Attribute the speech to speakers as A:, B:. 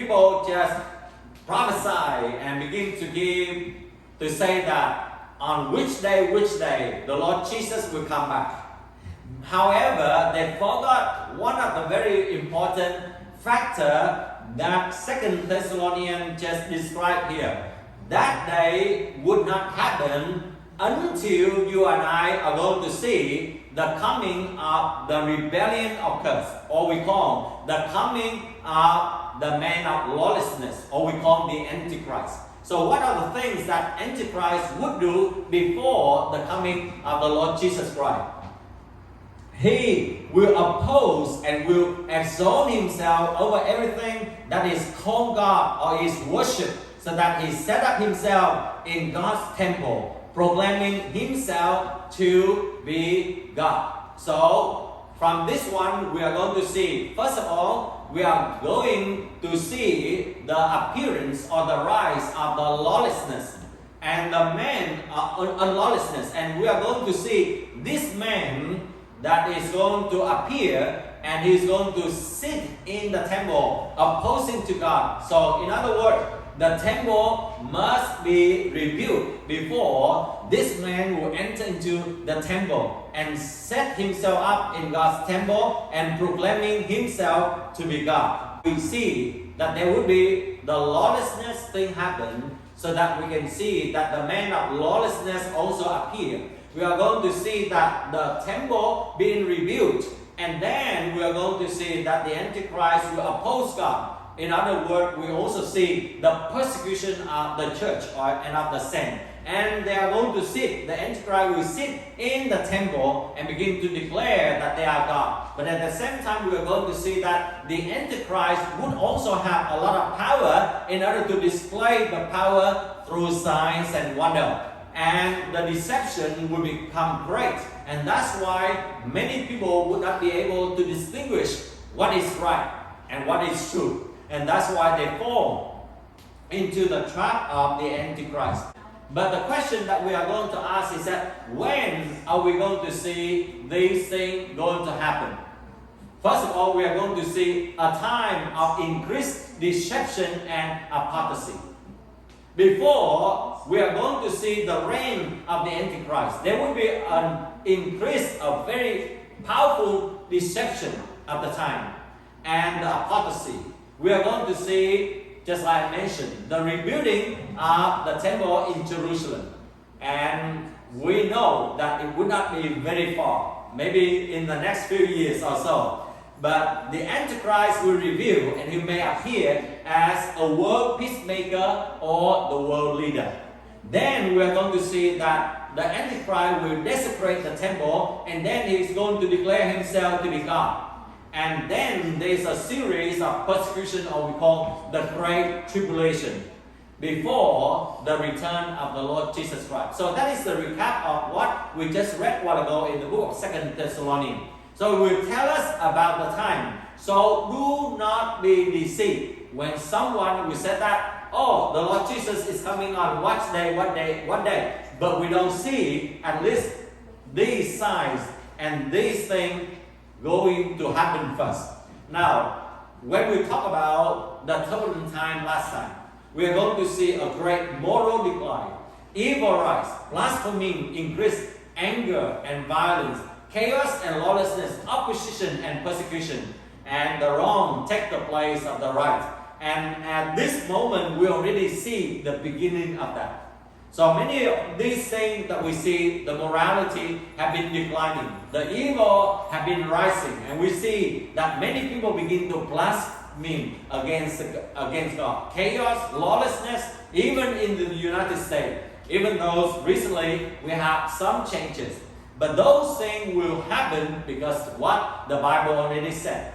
A: people just prophesy and begin to say that on which day the Lord Jesus will come back. However, they forgot one of the very important factor that 2 Thessalonians just described here. That day would not happen until you and I are going to see the coming of the rebellion of curse, or we call the coming of the man of lawlessness, or we call the Antichrist. So what are the things that Antichrist would do before the coming of the Lord Jesus Christ? He will oppose and will exalt himself over everything that is called God or is worship, so that he set up himself in God's temple, proclaiming himself to be God. So from this one we are going to see, first of all, we are going to see the appearance or the rise of the lawlessness and the man unlawlessness, and we are going to see this man that is going to appear, and he is going to sit in the temple opposing to God. So in other words, the temple must be rebuilt before this man will enter into the temple and set himself up in God's temple and proclaiming himself to be God. We see that there will be the lawlessness thing happen, so that we can see that the man of lawlessness also appear. We are going to see that the temple being rebuilt, and then we are going to see that the Antichrist will oppose God. In other words, we also see the persecution of the church and of the saints. And they are going to sit, the Antichrist will sit in the temple and begin to declare that they are God. But at the same time, we are going to see that the Antichrist would also have a lot of power in order to display the power through signs and wonder. And the deception will become great. And that's why many people would not be able to distinguish what is right and what is true. And that's why they fall into the trap of the Antichrist. But the question that we are going to ask is that when are we going to see these things going to happen? First of all, we are going to see a time of increased deception and apostasy. Before, we are going to see the reign of the Antichrist. There will be an increase of very powerful deception at the time and the apostasy. We are going to see, just like I mentioned, the rebuilding of the temple in Jerusalem. And we know that it would not be very far, maybe in the next few years or so. But the Antichrist will reveal, and he may appear as a world peacemaker or the world leader. Then we are going to see that the Antichrist will desecrate the temple, and then he is going to declare himself to be God. And then there is a series of persecution, or we call the Great Tribulation, before the return of the Lord Jesus Christ. So that is the recap of what we just read a while ago in the book of 2 Thessalonians. So it will tell us about the time. So do not be deceived when someone will say that, oh, the Lord Jesus is coming on what day. But we don't see at least these signs and these things going to happen first. Now, when we talk about the turbulent time last time, we are going to see a great moral decline, evil rise, blasphemy increase, anger and violence, chaos and lawlessness, opposition and persecution, and the wrong take the place of the right. And at this moment, we already see the beginning of that. So many of these things that we see, the morality have been declining, the evil have been rising, and we see that many people begin to blaspheme against God. Chaos, lawlessness, even in the United States, even though recently we have some changes. But those things will happen because what the Bible already said.